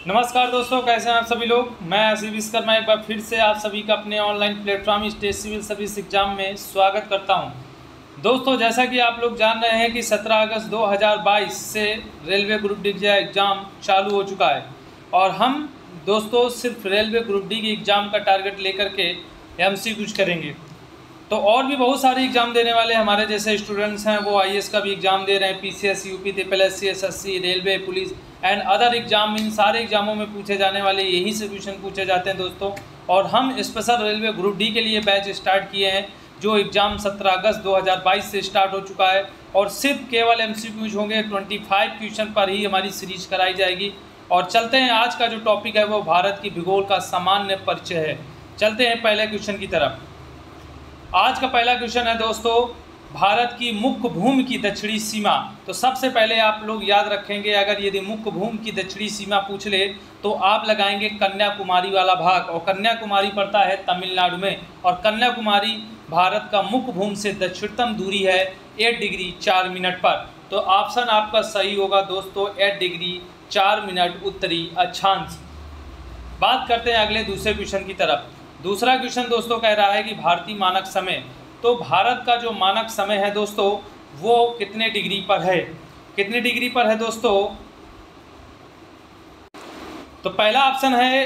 नमस्कार दोस्तों, कैसे हैं आप सभी लोग। मैं आशीष विश्वकर्मा एक बार फिर से आप सभी का अपने online platform state civil service exam में स्वागत करता हूं। दोस्तों, जैसा कि आप लोग जान रहे हैं कि 17 अगस्त 2022 से रेलवे ग्रुप डी का एग्ज़ाम चालू हो चुका है और हम दोस्तों सिर्फ रेलवे ग्रुप डी की एग्ज़ाम का टारगेट लेकर के MCQ करेंगे। तो और भी बहुत सारे एग्ज़ाम देने वाले हमारे जैसे स्टूडेंट्स हैं, वो IAS का भी एग्ज़ाम दे रहे हैं, PCS, UP, TSSC, SSC, railway, police and other exam. इन सारे एग्ज़ामों में पूछे जाने वाले यही से क्वेश्चन पूछे जाते हैं दोस्तों। और हम स्पेशल रेलवे ग्रुप डी के लिए बैच स्टार्ट किए हैं, जो एग्ज़ाम 17 अगस्त 2022 से स्टार्ट हो चुका है और सिर्फ केवल MCQs होंगे। 25 क्वेश्चन पर ही हमारी सीरीज कराई जाएगी। और चलते हैं, आज का जो टॉपिक है वो भारत की भूगोल का सामान्य परिचय है। चलते हैं पहले क्वेश्चन की तरफ। आज का पहला क्वेश्चन है दोस्तों, भारत की मुख्य भूमि की दक्षिणी सीमा। तो सबसे पहले आप लोग याद रखेंगे, अगर यदि मुख्य भूमि की दक्षिणी सीमा पूछ ले तो आप लगाएंगे कन्याकुमारी वाला भाग, और कन्याकुमारी पड़ता है तमिलनाडु में। और कन्याकुमारी भारत का मुख्य भूमि से दक्षिणतम दूरी है 8 डिग्री 4 मिनट पर। तो ऑप्शन आपका सही होगा दोस्तों, 8 डिग्री 4 मिनट उत्तरी अक्षांश। बात करते हैं अगले दूसरे क्वेश्चन की तरफ। दूसरा क्वेश्चन दोस्तों कह रहा है कि भारतीय मानक समय। तो भारत का जो मानक समय है दोस्तों वो कितने डिग्री पर है, कितने डिग्री पर है दोस्तों। तो पहला ऑप्शन है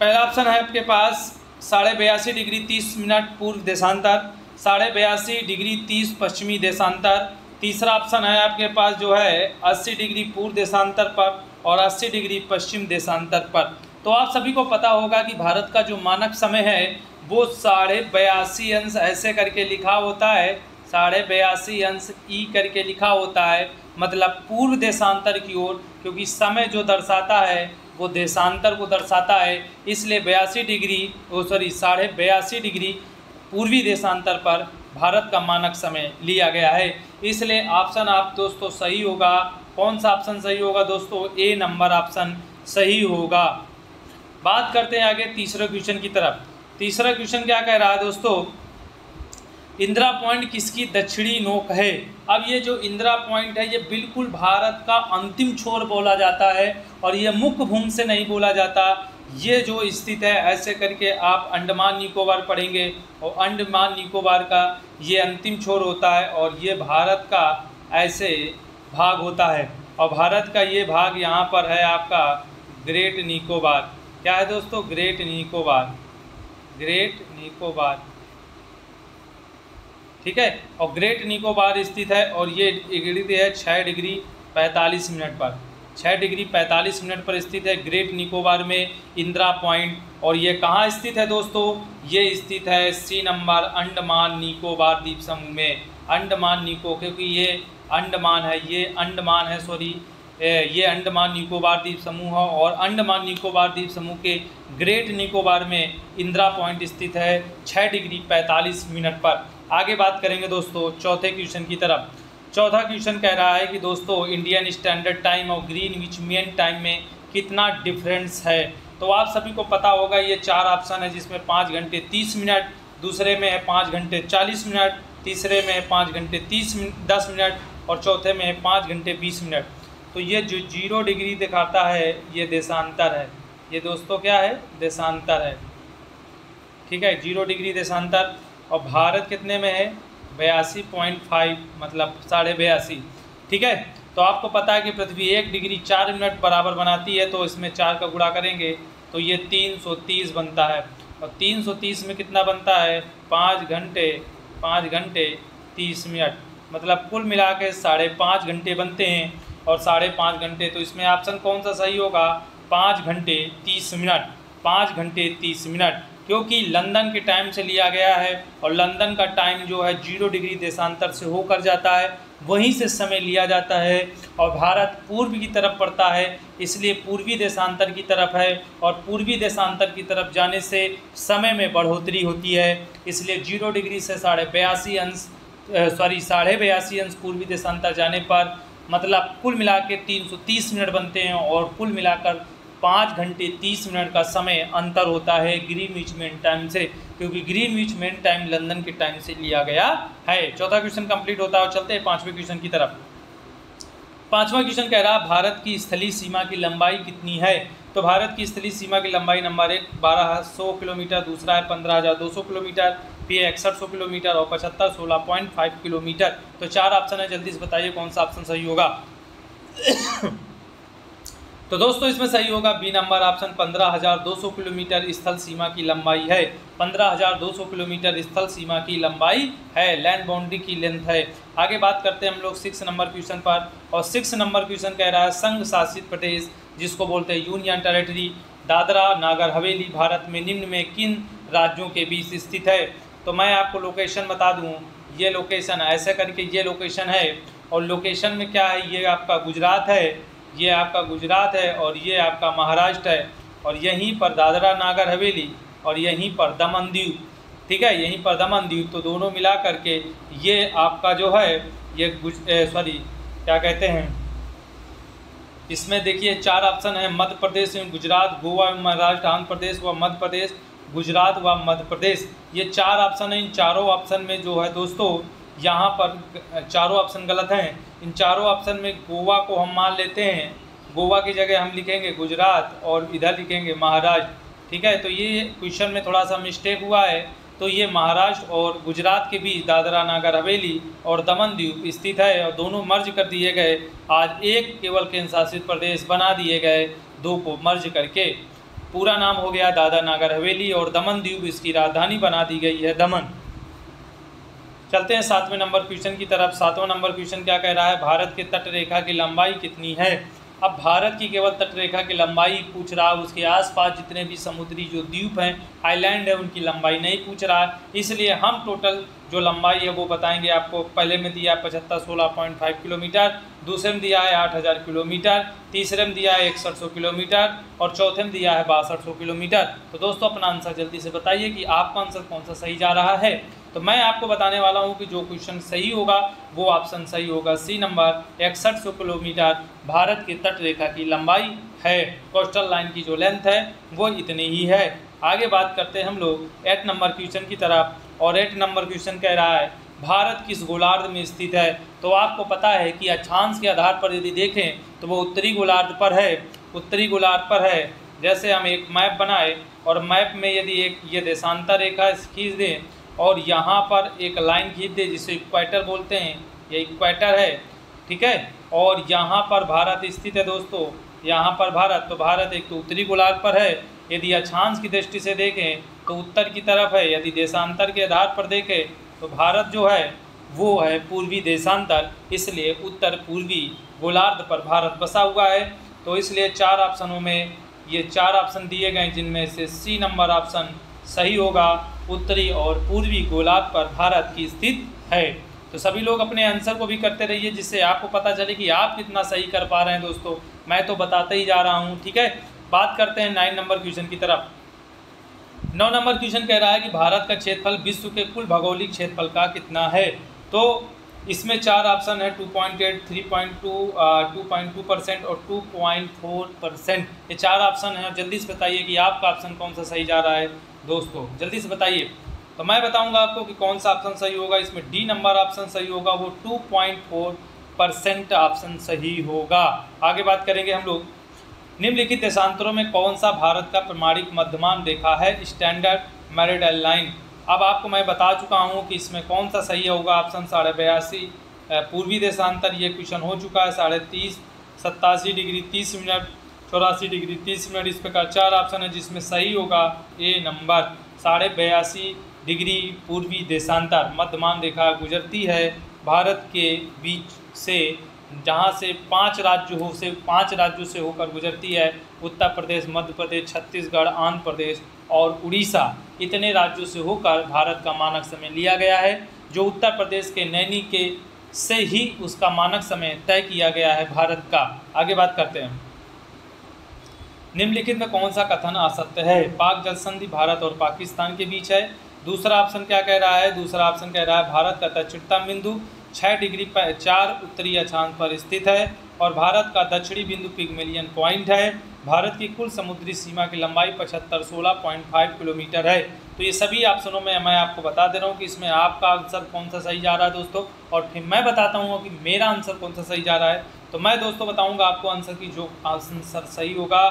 आपके पास 82.5 डिग्री 30 मिनट पूर्व देशांतर, 82.5 डिग्री 30 पश्चिमी देशांतर। तीसरा ऑप्शन है आपके पास जो है 80 डिग्री पूर्व देशांतर पर और 80 डिग्री पश्चिम देशांतर पर। तो आप सभी को पता होगा कि भारत का जो मानक समय है वो 82.5 ऐसे करके लिखा होता है, 82.5 ई करके लिखा होता है, मतलब पूर्व देशांतर की ओर, क्योंकि समय जो दर्शाता है वो देशांतर को दर्शाता है, इसलिए 82 डिग्री पूर्वी देशांतर पर भारत का मानक समय लिया गया है। इसलिए ऑप्शन आप दोस्तों सही होगा। कौन सा ऑप्शन सही होगा दोस्तों? ए नंबर ऑप्शन सही होगा। बात करते हैं आगे तीसरे क्वेश्चन की तरफ। तीसरा क्वेश्चन क्या कह रहा है दोस्तों, इंदिरा पॉइंट किसकी दक्षिणी नोक है। अब ये जो इंदिरा पॉइंट है ये बिल्कुल भारत का अंतिम छोर बोला जाता है और ये मुख्य भूमि से नहीं बोला जाता। ये जो स्थित है ऐसे करके आप अंडमान निकोबार पढ़ेंगे और अंडमान निकोबार का ये अंतिम छोर होता है और ये भारत का ऐसे भाग होता है। और भारत का ये भाग यहाँ पर है आपका ग्रेट निकोबार। क्या है दोस्तों? ग्रेट निकोबार, ग्रेट निकोबार, ठीक है। और ग्रेट निकोबार स्थित है और ये स्थित है 6 डिग्री 45 मिनट पर, 6 डिग्री 45 मिनट पर स्थित है ग्रेट निकोबार में इंदिरा पॉइंट। और ये कहाँ स्थित है दोस्तों? ये स्थित है सी नंबर अंडमान निकोबार द्वीप समूह में। अंडमान निको, क्योंकि ये अंडमान है, ये अंडमान है, सॉरी, ये अंडमान निकोबार द्वीप समूह है और अंडमान निकोबार द्वीप समूह के ग्रेट निकोबार में इंदिरा पॉइंट स्थित है 6 डिग्री 45 मिनट पर। आगे बात करेंगे दोस्तों चौथे क्वेश्चन की तरफ। चौथा क्वेश्चन कह रहा है कि दोस्तों इंडियन स्टैंडर्ड टाइम और ग्रीनविच मीन टाइम में कितना डिफरेंस है। तो आप सभी को पता होगा ये 4 ऑप्शन है, जिसमें 5 घंटे 30 मिनट, दूसरे में है 5 घंटे 40 मिनट, तीसरे में है 5 घंटे 10 मिनट और चौथे में है 5 घंटे 20 मिनट। तो ये जो 0 डिग्री दिखाता है ये देशांतर है, ये दोस्तों क्या है? देशांतर है, ठीक है, 0 डिग्री देशांतर। और भारत कितने में है? 82.5, मतलब 82.5, ठीक है। तो आपको पता है कि पृथ्वी 1 डिग्री 4 मिनट बराबर बनाती है, तो इसमें 4 का गुणा करेंगे तो ये 330 बनता है। और 330 में कितना बनता है? 5 घंटे 30 मिनट, मतलब कुल मिला के 5.5 घंटे बनते हैं। और 5.5 घंटे, तो इसमें ऑप्शन कौन सा सही होगा? 5 घंटे 30 मिनट, 5 घंटे 30 मिनट, क्योंकि लंदन के टाइम से लिया गया है और लंदन का टाइम जो है 0 डिग्री देशांतर से होकर जाता है, वहीं से समय लिया जाता है। और भारत पूर्व की तरफ पड़ता है, इसलिए पूर्वी देशांतर की तरफ है और पूर्वी देशांतर की तरफ जाने से समय में बढ़ोतरी होती है, इसलिए 0 डिग्री से 82.5 अंश पूर्वी देशांतर जाने पर मतलब कुल मिला के 330 मिनट बनते हैं और कुल मिलाकर 5 घंटे 30 मिनट का समय अंतर होता है ग्रीनविच मीन टाइम से, क्योंकि ग्रीनविच मीन टाइम लंदन के टाइम से लिया गया है। चौथा क्वेश्चन कंप्लीट होता है और चलते हैं 5वें क्वेश्चन की तरफ। 5वां क्वेश्चन कह रहा है भारत की स्थलीय सीमा की लंबाई कितनी है। तो भारत की स्थलीय सीमा की लंबाई नंबर 1 1200 किलोमीटर, दूसरा है 15,200 किलोमीटर, फिर 6100 किलोमीटर और 75 16.5 किलोमीटर। तो 4 ऑप्शन है, जल्दी से बताइए कौन सा ऑप्शन सही होगा। तो दोस्तों इसमें सही होगा बी नंबर ऑप्शन 15,200 किलोमीटर स्थल सीमा की लंबाई है। 15,200 किलोमीटर स्थल सीमा की लंबाई है, लैंड बाउंड्री की लेंथ है। आगे बात करते हैं हम लोग 6 नंबर क्वेश्चन पर, और 6 नंबर क्वेश्चन कह रहा है संघ शासित प्रदेश जिसको बोलते हैं यूनियन टेरिटरी दादरा नागर हवेली भारत में निम्न में किन राज्यों के बीच स्थित है। तो मैं आपको लोकेशन बता दूं, ये लोकेशन ऐसे करके ये लोकेशन है, और लोकेशन में क्या है, ये आपका गुजरात है, ये आपका गुजरात है, और ये आपका महाराष्ट्र है, और यहीं पर दादरा नागर हवेली और यहीं पर दमन द्वीप, ठीक है, यहीं पर दमन द्वीप। तो दोनों मिला करके ये आपका जो है ये क्या कहते हैं, इसमें देखिए 4 ऑप्शन है, मध्य प्रदेश एवं गुजरात, गोवा एवं महाराष्ट्र, आंध्र प्रदेश व मध्य प्रदेश, गुजरात व मध्य प्रदेश। ये 4 ऑप्शन है। इन चारों ऑप्शन में जो है दोस्तों यहाँ पर चारों ऑप्शन गलत हैं। इन चारों ऑप्शन में गोवा को हम मान लेते हैं, गोवा की जगह हम लिखेंगे गुजरात और इधर लिखेंगे महाराष्ट्र, ठीक है। तो ये क्वेश्चन में थोड़ा सा मिस्टेक हुआ है। तो ये महाराष्ट्र और गुजरात के बीच दादरा नागर हवेली और दमन द्वीप स्थित है, और दोनों मर्ज कर दिए गए। आज एक केवल केंद्र शासित प्रदेश बना दिए गए, 2 को मर्ज करके पूरा नाम हो गया दादरा नागर हवेली, और दमन द्वीप इसकी राजधानी बना दी गई है दमन। चलते हैं 7वें नंबर क्वेश्चन की तरफ। 7वां नंबर क्वेश्चन क्या कह रहा है, भारत के तट रेखा की लंबाई कितनी है। अब भारत की केवल तट रेखा की लंबाई पूछ रहा है, उसके आसपास जितने भी समुद्री जो द्वीप हैं, आइलैंड है, उनकी लंबाई नहीं पूछ रहा है। इसलिए हम टोटल जो लंबाई है वो बताएंगे आपको। पहले में दिया है 75 16.5 किलोमीटर, दूसरे में दिया है 8,000 किलोमीटर, तीसरे में दिया है 6100 किलोमीटर, और चौथे में दिया है 6200 किलोमीटर। तो दोस्तों अपना आंसर जल्दी से बताइए कि आपका आंसर कौन सा सही जा रहा है। तो मैं आपको बताने वाला हूं कि जो क्वेश्चन सही होगा वो ऑप्शन सही होगा, सी नंबर 6100 किलोमीटर भारत की तट रेखा की लंबाई है। कोस्टल लाइन की जो लेंथ है वो इतनी ही है। आगे बात करते हैं हम लोग 8 नंबर क्वेश्चन की तरफ, और 8 नंबर क्वेश्चन कह रहा है भारत किस गोलार्ध में स्थित है। तो आपको पता है कि अक्षांश के आधार पर यदि देखें तो वो उत्तरी गोलार्ध पर है, उत्तरी गोलार्ध पर है। जैसे हम एक मैप बनाए और मैप में यदि एक ये देशांतर रेखा खींच दें और यहाँ पर एक लाइन खींच दें जिसे इक्वेटर बोलते हैं, ये इक्वेटर है, ठीक है, और यहाँ पर भारत स्थित है दोस्तों, यहाँ पर भारत। तो भारत एक तो उत्तरी गोलार्ध पर है, यदि अक्षांश की दृष्टि से देखें तो उत्तर की तरफ है, यदि देशांतर के आधार पर देखें तो भारत जो है वो है पूर्वी देशांतर, इसलिए उत्तर पूर्वी गोलार्ध पर भारत बसा हुआ है। तो इसलिए 4 ऑप्शनों में ये 4 ऑप्शन दिए गए जिनमें से सी नंबर ऑप्शन सही होगा, उत्तरी और पूर्वी गोलार्ध पर भारत की स्थित है। तो सभी लोग अपने आंसर को भी करते रहिए जिससे आपको पता चले कि आप कितना सही कर पा रहे हैं दोस्तों। मैं तो बताते ही जा रहा हूँ, ठीक है। बात करते हैं 9 नंबर क्वेश्चन की तरफ। 9 नंबर क्वेश्चन कह रहा है कि भारत का क्षेत्रफल विश्व के कुल भौगोलिक क्षेत्रफल का कितना है। तो इसमें 4 ऑप्शन है, 2.8, 3.2, 2.2% और 2.4%। ये 4 ऑप्शन है। जल्दी से बताइए कि आपका ऑप्शन कौन सा सही जा रहा है दोस्तों, जल्दी से बताइए। तो मैं बताऊंगा आपको कि कौन सा ऑप्शन सही होगा। इसमें डी नंबर ऑप्शन सही होगा, वो 2.4% ऑप्शन सही होगा। आगे बात करेंगे हम लोग, निम्नलिखित देशांतरों में कौन सा भारत का प्रमाणिक मध्यमान रेखा है, स्टैंडर्ड मेरिडियन लाइन। अब आपको मैं बता चुका हूं कि इसमें कौन सा सही होगा। ऑप्शन 82.5 पूर्वी देशांतर, ये क्वेश्चन हो चुका है। 30.5, 87 डिग्री 30 मिनट, 84 डिग्री 30 मिनट, इस प्रकार 4 ऑप्शन है जिसमें सही होगा ए नंबर 82.5 डिग्री पूर्वी देशांतर। मध्यमान रेखा गुजरती है भारत के बीच से, जहाँ से 5 राज्यों से होकर गुजरती है। उत्तर प्रदेश, मध्य प्रदेश, छत्तीसगढ़, आंध्र प्रदेश और उड़ीसा, इतने राज्यों से होकर भारत का मानक समय लिया गया है, जो उत्तर प्रदेश के नैनी के से ही उसका मानक समय तय किया गया है भारत का। आगे बात करते हैं, निम्नलिखित में कौन सा कथन असत्य है। पाक जल संधि भारत और पाकिस्तान के बीच है। दूसरा ऑप्शन क्या कह रहा है, दूसरा ऑप्शन कह रहा है भारत का दक्षिणतम बिंदु 6 डिग्री 4 उत्तरी अक्षांश पर स्थित है और भारत का दक्षिणी बिंदु पिग्मेलियन पॉइंट है। भारत की कुल समुद्री सीमा की लंबाई 75 16.5 किलोमीटर है। तो ये सभी ऑप्शनों में मैं आपको बता दे रहा हूँ कि इसमें आपका आंसर कौन सा सही जा रहा है दोस्तों, और फिर मैं बताता हूँ कि मेरा आंसर कौन सा सही जा रहा है। तो मैं दोस्तों बताऊंगा आपको आंसर की, जो आंसर सही होगा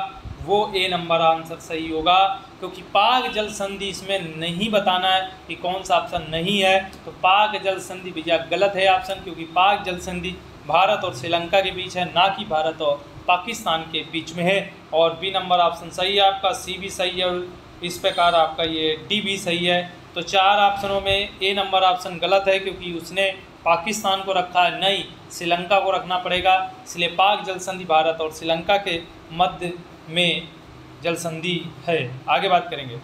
वो ए नंबर आंसर सही होगा, क्योंकि पाक जल संधि इसमें नहीं बताना है कि कौन सा ऑप्शन नहीं है। तो पाक जल संधि भैया गलत है ऑप्शन, क्योंकि पाक जल संधि भारत और श्रीलंका के बीच है, ना कि भारत और पाकिस्तान के बीच में है। और बी नंबर ऑप्शन सही है आपका, सी भी सही है, और इस प्रकार आपका ये डी भी सही है। तो 4 ऑप्शनों में ए नंबर ऑप्शन गलत है, क्योंकि उसने पाकिस्तान को रखा है, नहीं श्रीलंका को रखना पड़ेगा। इसलिए पाक जल संधि भारत और श्रीलंका के मध्य में जल संधि है। आगे बात करेंगे।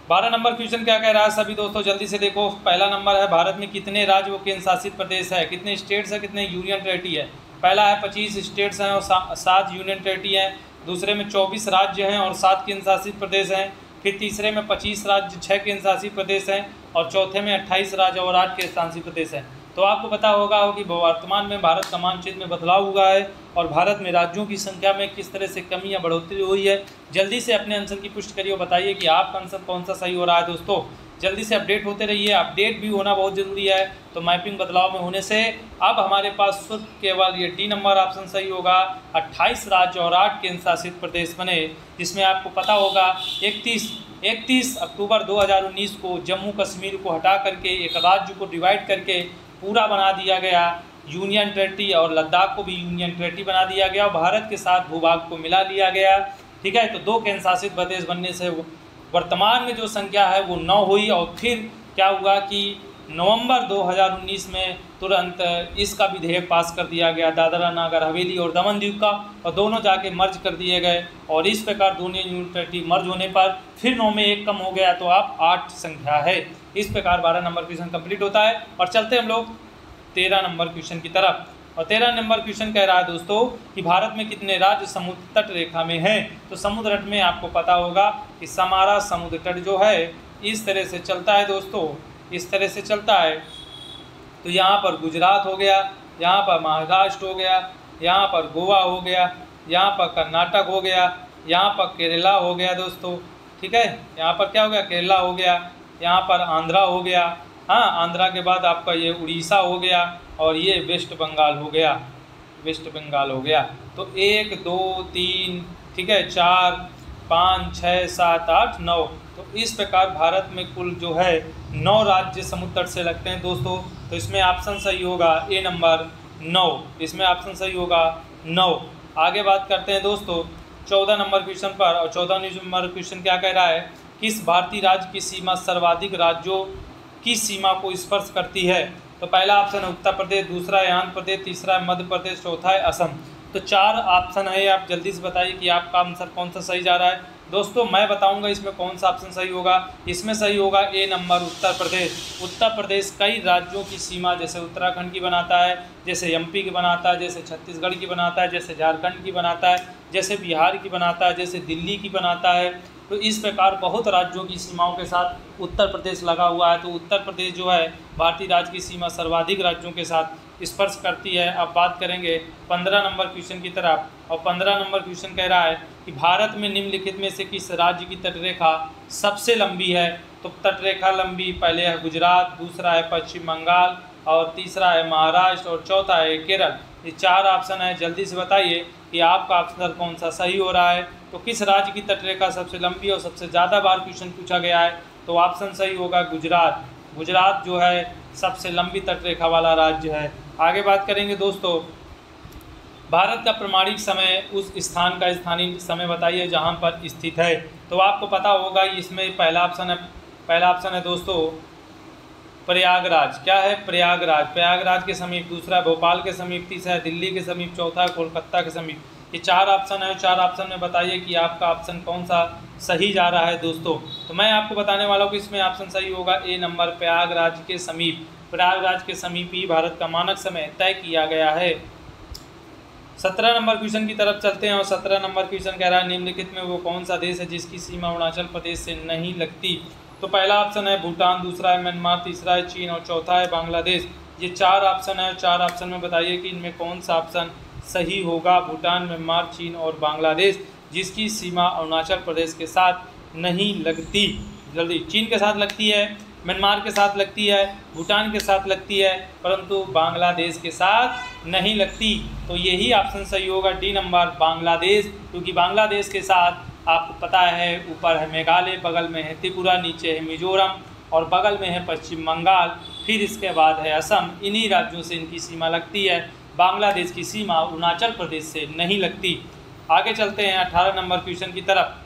12 नंबर क्वेश्चन क्या कह रहा है सभी दोस्तों, जल्दी से देखो। पहला नंबर है, भारत में कितने राज्य व केंद्र शासित प्रदेश है, कितने स्टेट्स है, कितने यूनियन टेरिटरी है। पहला है 25 स्टेट्स हैं और 7 यूनियन टेरिटरी हैं। दूसरे में 24 राज्य हैं और 7 केंद्र शासित प्रदेश हैं। फिर तीसरे में 25 राज्य 6 केंद्र शासित प्रदेश हैं, और चौथे में 28 राज्य और 8 केंद्र शासित प्रदेश हैं। तो आपको पता होगा कि वर्तमान में भारत का मानचित्र में बदलाव हुआ है, और भारत में राज्यों की संख्या में किस तरह से कमी या बढ़ोतरी हुई है। जल्दी से अपने आंसर की पुष्टि करिए और बताइए कि आपका आंसर कौन सा सही हो रहा है। दोस्तों जल्दी से अपडेट होते रहिए, अपडेट भी होना बहुत ज़रूरी है। तो मैपिंग बदलाव में होने से अब हमारे पास सिर्फ केवल ये डी नंबर ऑप्शन सही होगा। 28 राज्य और 8 केंद्र शासित प्रदेश बने, जिसमें आपको पता होगा 31 अक्टूबर 2019 को जम्मू कश्मीर को हटा करके एक राज्य को डिवाइड करके पूरा बना दिया गया यूनियन टेरिटरी, और लद्दाख को भी यूनियन टेरिटरी बना दिया गया और भारत के साथ भूभाग को मिला लिया गया। ठीक है, तो 2 केंद्र शासित प्रदेश बनने से वर्तमान में जो संख्या है वो 9 हुई। और फिर क्या हुआ कि नवंबर 2019 में तुरंत इसका विधेयक पास कर दिया गया, दादरा नागर हवेली और दमन द्वीप का, और दोनों जाके मर्ज कर दिए गए। और इस प्रकार दोनों यूनियन टेरिटरी मर्ज होने पर फिर 9 में 1 कम हो गया, तो आप 8 संख्या है। इस प्रकार 12 नंबर क्वेश्चन कंप्लीट होता है। और चलते हम लोग 13 नंबर क्वेश्चन की तरफ। और 13 नंबर क्वेश्चन कह रहा है दोस्तों कि भारत में कितने राज्य समुद्र तट रेखा में हैं। तो समुद्र तट में आपको पता होगा कि हमारा समुद्र तट जो है इस तरह से चलता है दोस्तों, इस तरह से चलता है। तो यहाँ पर गुजरात हो गया, यहाँ पर महाराष्ट्र हो गया, यहाँ पर गोवा हो गया, यहाँ पर कर्नाटक हो गया, यहाँ पर केरला हो गया दोस्तों। ठीक है, यहाँ पर क्या हो गया, केरला हो गया, यहाँ पर आंध्रा हो गया, हाँ आंध्रा के बाद आपका ये उड़ीसा हो गया, और ये वेस्ट बंगाल हो गया, वेस्ट बंगाल हो गया। तो 1 2 3 ठीक है 4 5 6 7 8 9। तो इस प्रकार भारत में कुल जो है 9 राज्य समुद्र तट से लगते हैं दोस्तों। तो इसमें ऑप्शन सही होगा ए नंबर 9, इसमें ऑप्शन सही होगा 9। आगे बात करते हैं दोस्तों 14 नंबर क्वेश्चन पर। और 14 नंबर क्वेश्चन क्या कह रहा है, किस भारतीय राज्य की सीमा सर्वाधिक राज्यों की सीमा को स्पर्श करती है। तो पहला ऑप्शन है उत्तर प्रदेश, दूसरा है आंध्र प्रदेश, तीसरा है मध्य प्रदेश, चौथा है असम। तो 4 ऑप्शन है, आप जल्दी से बताइए कि आपका आंसर कौन सा सही जा रहा है। दोस्तों मैं बताऊंगा इसमें कौन सा ऑप्शन सही होगा। इसमें सही होगा ए नंबर उत्तर प्रदेश। उत्तर प्रदेश कई राज्यों की सीमा, जैसे उत्तराखंड की बनाता है, जैसे एमपी की बनाता है, जैसे छत्तीसगढ़ की बनाता है, जैसे झारखंड की बनाता है, जैसे बिहार की बनाता है, जैसे दिल्ली की बनाता है। तो इस प्रकार बहुत राज्यों की सीमाओं के साथ उत्तर प्रदेश लगा हुआ है। तो उत्तर प्रदेश जो है भारतीय राज्य की सीमा सर्वाधिक राज्यों के साथ स्पर्श करती है। अब बात करेंगे 15 नंबर क्वेश्चन की तरफ। और 15 नंबर क्वेश्चन कह रहा है कि भारत में निम्नलिखित में से किस राज्य की तटरेखा सबसे लंबी है। तो तटरेखा लंबी पहले है गुजरात, दूसरा है पश्चिम बंगाल, और तीसरा है महाराष्ट्र, और चौथा है केरल। ये 4 ऑप्शन है, जल्दी से बताइए कि आपका ऑप्शन कौन सा सही हो रहा है। तो किस राज्य की तटरेखा सबसे लंबी और सबसे ज़्यादा बार क्वेश्चन पूछा गया है। तो ऑप्शन सही होगा गुजरात। गुजरात जो है सबसे लंबी तटरेखा वाला राज्य है। आगे बात करेंगे दोस्तों, भारत का प्रमाणिक समय उस स्थान का स्थानीय समय बताइए जहां पर स्थित है। तो आपको पता होगा इसमें पहला ऑप्शन है दोस्तों प्रयागराज। क्या है, प्रयागराज। प्रयागराज के समीप, दूसरा है भोपाल के समीप, तीसरा है दिल्ली के समीप, चौथा है कोलकाता के समीप। ये 4 ऑप्शन है। 4 ऑप्शन में बताइए कि आपका ऑप्शन कौन सा सही जा रहा है दोस्तों। तो मैं आपको बताने वाला हूँ कि इसमें ऑप्शन सही होगा ए नंबर प्रयागराज के समीप। प्रयागराज के समीप ही भारत का मानक समय तय किया गया है। 17 नंबर क्वेश्चन की तरफ चलते हैं। और 17 नंबर क्वेश्चन कह रहा है निम्नलिखित में वो कौन सा देश है जिसकी सीमा अरुणाचल प्रदेश से नहीं लगती। तो पहला ऑप्शन है भूटान, दूसरा है म्यांमार, तीसरा है चीन, और चौथा है बांग्लादेश। ये 4 ऑप्शन है। 4 ऑप्शन में बताइए कि इनमें कौन सा ऑप्शन सही होगा। भूटान, म्यांमार, चीन और बांग्लादेश जिसकी सीमा अरुणाचल प्रदेश के साथ नहीं लगती। जल्दी, चीन के साथ लगती है, म्यांमार के साथ लगती है, भूटान के साथ लगती है, परंतु बांग्लादेश के साथ नहीं लगती। तो यही ऑप्शन सही होगा, डी नंबर बांग्लादेश, क्योंकि बांग्लादेश के साथ आपको पता है ऊपर है मेघालय, बगल में है त्रिपुरा, नीचे है मिजोरम और बगल में है पश्चिम बंगाल, फिर इसके बाद है असम। इन्हीं राज्यों से इनकी सीमा लगती है। बांग्लादेश की सीमा अरुणाचल प्रदेश से नहीं लगती। आगे चलते हैं 18 नंबर क्वेश्चन की तरफ।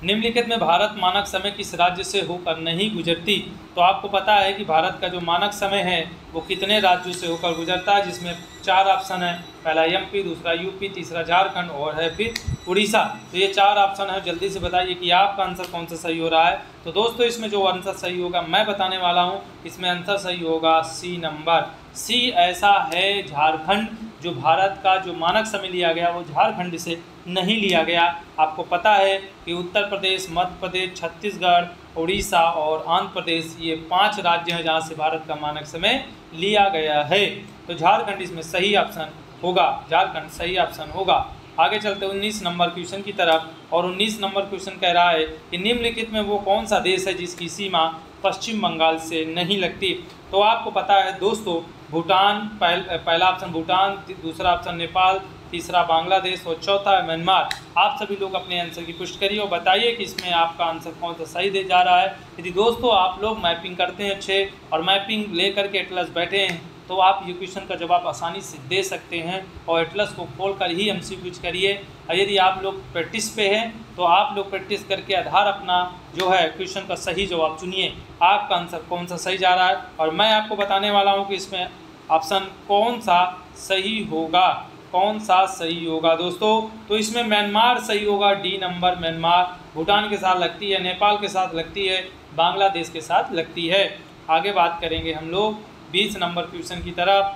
निम्नलिखित में भारत मानक समय किस राज्य से होकर नहीं गुजरती? तो आपको पता है कि भारत का जो मानक समय है वो कितने राज्यों से होकर गुजरता है, जिसमें 4 ऑप्शन है। पहला एमपी, दूसरा यूपी, तीसरा झारखंड और है फिर उड़ीसा। तो ये 4 ऑप्शन है। जल्दी से बताइए कि आपका आंसर कौन सा सही हो रहा है। तो दोस्तों इसमें जो आंसर सही होगा मैं बताने वाला हूँ। इसमें आंसर सही होगा सी नंबर। सी ऐसा है, झारखंड जो भारत का जो मानक समय लिया गया वो झारखंड से नहीं लिया गया। आपको पता है कि उत्तर प्रदेश, मध्य प्रदेश, छत्तीसगढ़, उड़ीसा और आंध्र प्रदेश ये 5 राज्य हैं जहाँ से भारत का मानक समय लिया गया है। तो झारखंड इसमें सही ऑप्शन होगा, झारखंड सही ऑप्शन होगा। आगे चलते 19 नंबर क्वेश्चन की तरफ। और 19 नंबर क्वेश्चन कह रहा है कि निम्नलिखित में वो कौन सा देश है जिसकी सीमा पश्चिम बंगाल से नहीं लगती? तो आपको पता है दोस्तों, भूटान, पहला ऑप्शन भूटान, दूसरा ऑप्शन नेपाल, तीसरा बांग्लादेश और चौथा है म्यांमार। आप सभी लोग अपने आंसर की पुष्टि करिए और बताइए कि इसमें आपका आंसर कौन सा सही दे जा रहा है। यदि दोस्तों आप लोग मैपिंग करते हैं अच्छे और मैपिंग लेकर के एटलस बैठे हैं तो आप ये क्वेश्चन का जवाब आसानी से दे सकते हैं और एटलस को खोल कर ही एमसीक्यूज करिए। और यदि आप लोग प्रैक्टिस पे हैं तो आप लोग प्रैक्टिस करके आधार अपना जो है क्वेश्चन का सही जवाब चुनिए। आपका आंसर कौन सा सही जा रहा है और मैं आपको बताने वाला हूँ कि इसमें ऑप्शन कौन सा सही होगा, कौन सा सही होगा दोस्तों। तो इसमें म्यांमार सही होगा, डी नंबर म्यांमार। भूटान के साथ लगती है, नेपाल के साथ लगती है, बांग्लादेश के साथ लगती है। आगे बात करेंगे हम लोग 20 नंबर क्वेश्चन की तरफ।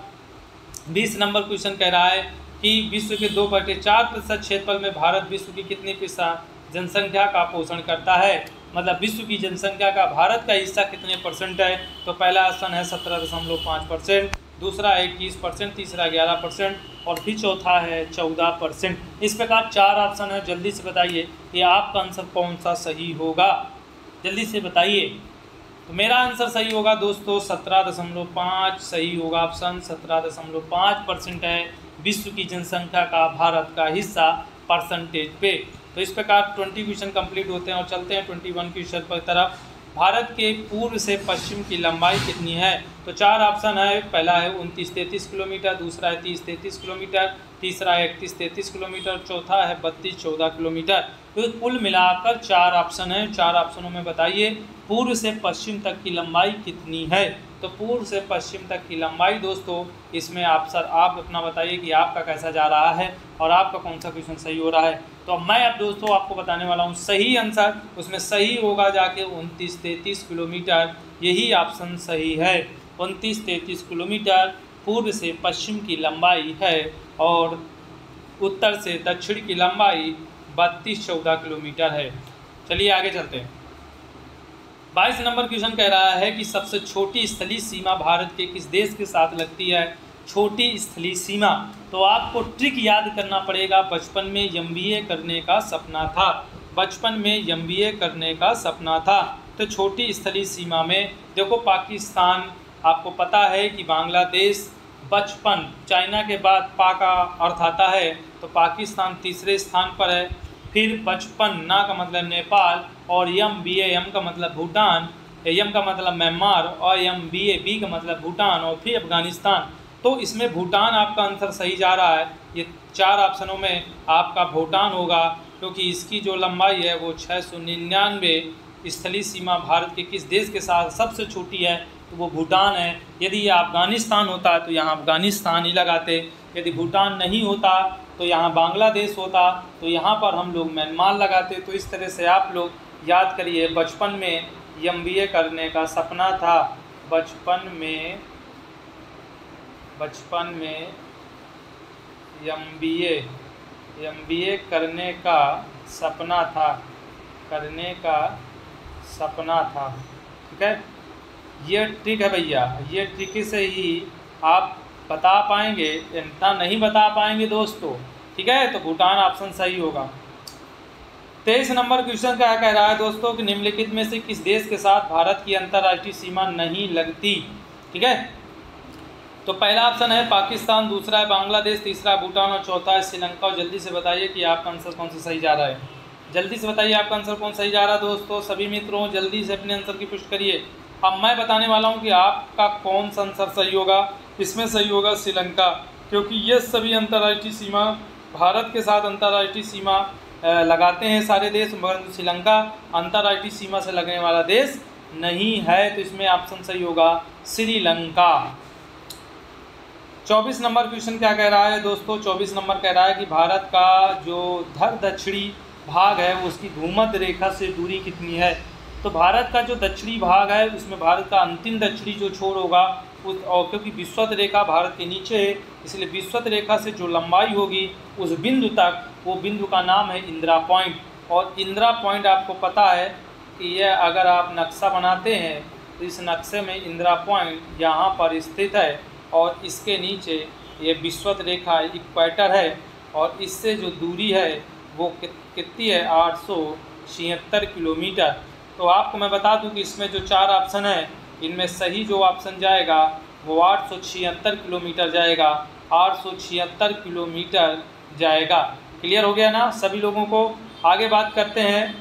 20 नंबर क्वेश्चन कह रहा है कि विश्व के 2/4% क्षेत्रफल में भारत विश्व की कितनी % जनसंख्या का पोषण करता है? मतलब विश्व की जनसंख्या का भारत का हिस्सा कितने % है? तो पहला ऑप्शन है 17.5%, दूसरा है 21%, तीसरा 11% और फिर चौथा है 14%। इस प्रकार 4 ऑप्शन है। जल्दी से बताइए कि आपका आंसर कौन सा सही होगा, जल्दी से बताइए। तो मेरा आंसर सही होगा दोस्तों 17.5 सही होगा। ऑप्शन 17.5% है विश्व की जनसंख्या का भारत का हिस्सा परसेंटेज पे। तो इस प्रकार 20 क्वेश्चन कंप्लीट होते हैं और चलते हैं 21 क्वेश्चन पर तरफ। भारत के पूर्व से पश्चिम की लंबाई कितनी है? तो 4 ऑप्शन है। पहला है 29-33 किलोमीटर, दूसरा है 30-33 किलोमीटर, तीसरा है 31-33 किलोमीटर, चौथा है 32-14 किलोमीटर। तो कुल मिलाकर 4 ऑप्शन है। 4 ऑप्शनों में बताइए पूर्व से पश्चिम तक की लंबाई कितनी है? तो पूर्व से पश्चिम तक की लंबाई दोस्तों इसमें आप अपना बताइए कि आपका कैसा जा रहा है और आपका कौन सा क्वेश्चन सही हो रहा है। तो मैं अब दोस्तों आपको बताने वाला हूँ सही आंसर। उसमें सही होगा जाके 29-33 किलोमीटर, यही ऑप्शन सही है। 29-33 किलोमीटर पूर्व से पश्चिम की लंबाई है और उत्तर से दक्षिण की लंबाई 32-14 किलोमीटर है। चलिए आगे चलते हैं। 22 नंबर क्वेश्चन कह रहा है कि सबसे छोटी स्थलीय सीमा भारत के किस देश के साथ लगती है? छोटी स्थलीय सीमा, तो आपको ट्रिक याद करना पड़ेगा। बचपन में एमबीए करने का सपना था, बचपन में एमबीए करने का सपना था। तो छोटी स्थलीय सीमा में देखो पाकिस्तान, आपको पता है कि बांग्लादेश, बचपन, चाइना के बाद पा का अर्थ आता है तो पाकिस्तान तीसरे स्थान पर है। फिर बचपन ना का मतलब नेपाल और एम का मतलब भूटान, एम का मतलब म्यांमार और बी का मतलब भूटान और फिर अफगानिस्तान। तो इसमें भूटान आपका आंसर सही जा रहा है। ये 4 ऑप्शनों में आपका भूटान होगा क्योंकि इसकी जो लंबाई है वो 699 स्थलीय सीमा भारत के किस देश के साथ सबसे छोटी है तो वो भूटान है। यदि ये अफगानिस्तान होता तो यहाँ अफगानिस्तान ही लगाते, यदि भूटान नहीं होता तो यहाँ बांग्लादेश होता, तो यहाँ पर हम लोग म्यांमार लगाते। तो इस तरह से आप लोग याद करिए, बचपन में एमबीए करने का सपना था, बचपन में एमबीए करने का सपना था, ठीक है। ये ट्रिक है भैया, ये ट्रिक से ही आप बता पाएंगे, इतना नहीं बता पाएंगे दोस्तों, ठीक है। तो भूटान ऑप्शन सही होगा। 23 नंबर क्वेश्चन क्या कह रहा है दोस्तों कि निम्नलिखित में से किस देश के साथ भारत की अंतर्राष्ट्रीय सीमा नहीं लगती। ठीक है, तो पहला ऑप्शन है पाकिस्तान, दूसरा है बांग्लादेश, तीसरा है भूटान और चौथा है श्रीलंका। और जल्दी से बताइए कि आपका आंसर कौन सा सही जा रहा है। जल्दी से बताइए आपका आंसर कौन सही जा रहा है दोस्तों। सभी मित्रों जल्दी से अपने आंसर की पुष्टि करिए। अब मैं बताने वाला हूँ कि आपका कौन सा आंसर सही होगा। इसमें सही होगा श्रीलंका, क्योंकि ये सभी अंतर्राष्ट्रीय सीमा भारत के साथ अंतर्राष्ट्रीय सीमा लगाते हैं सारे देश, मगर श्रीलंका अंतर्राष्ट्रीय सीमा से लगने वाला देश नहीं है। तो इसमें ऑप्शन सही होगा श्रीलंका। 24 नंबर क्वेश्चन क्या कह रहा है दोस्तों। 24 नंबर कह रहा है कि भारत का जो दक्षिणी भाग है उसकी भूमध्य रेखा से दूरी कितनी है। तो भारत का जो दक्षिणी भाग है उसमें भारत का अंतिम दक्षिणी जो छोर होगा उस, और क्योंकि विषुवत रेखा भारत के नीचे है इसलिए विषुवत रेखा से जो लंबाई होगी उस बिंदु तक, वो बिंदु का नाम है इंदिरा पॉइंट। और इंदिरा पॉइंट आपको पता है कि यह अगर आप नक्शा बनाते हैं तो इस नक्शे में इंदिरा पॉइंट यहाँ पर स्थित है और इसके नीचे ये विषुवत रेखा इक्वेटर है और इससे जो दूरी है वो कितनी है 876 किलोमीटर। तो आपको मैं बता दूं कि इसमें जो 4 ऑप्शन है इनमें सही जो ऑप्शन जाएगा वो 876 किलोमीटर जाएगा, 876 किलोमीटर जाएगा। क्लियर हो गया ना सभी लोगों को। आगे बात करते हैं,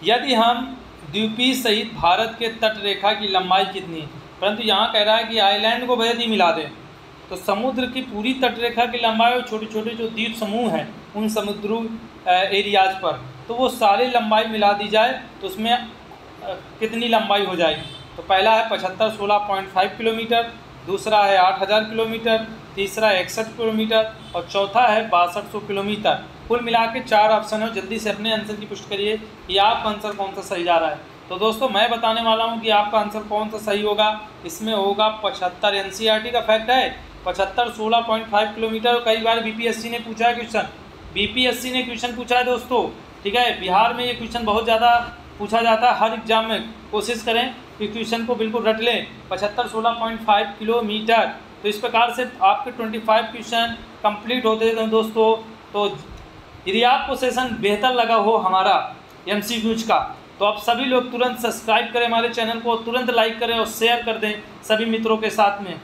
यदि हम द्वीपीय सहित भारत के तट रेखा की लंबाई कितनी, परंतु यहाँ कह रहा है कि आइलैंड को यदि मिला दें तो समुद्र की पूरी तटरेखा की लंबाई और छोटे छोटे जो द्वीप समूह हैं उन समुद्री एरियाज पर, तो वो सारी लंबाई मिला दी जाए तो उसमें कितनी लंबाई हो जाएगी। तो पहला है 7516.5 किलोमीटर, दूसरा है 8000 किलोमीटर, तीसरा है 61 किलोमीटर और चौथा है 6200 किलोमीटर। कुल मिला के 4 ऑप्शन है। जल्दी से अपने आंसर की पुष्टि करिए कि आपका आंसर कौन सा सही जा रहा है। तो दोस्तों मैं बताने वाला हूं कि आपका आंसर कौन सा सही होगा। इसमें होगा 75। एनसीईआरटी का फैक्ट है 7516.5 किलोमीटर। कई बार बीपीएससी ने पूछा है क्वेश्चन, बीपीएससी ने क्वेश्चन पूछा है दोस्तों। ठीक है, बिहार में ये क्वेश्चन बहुत ज़्यादा पूछा जाता है हर एग्जाम में। कोशिश करें कि क्वेश्चन को बिल्कुल रट लें। 7516.5 किलोमीटर। तो इस प्रकार से आपके 25 क्वेश्चन कंप्लीट होते हैं दोस्तों। तो यदि आपको सेशन बेहतर लगा हो हमारा एमसीक्यूज का, तो आप सभी लोग तुरंत सब्सक्राइब करें हमारे चैनल को, तुरंत लाइक करें और शेयर कर दें सभी मित्रों के साथ में।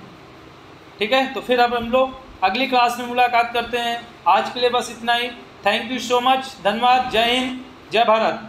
ठीक है, तो फिर अब हम लोग अगली क्लास में मुलाकात करते हैं। आज के लिए बस इतना ही। थैंक यू सो मच, धन्यवाद, जय हिंद, जय भारत।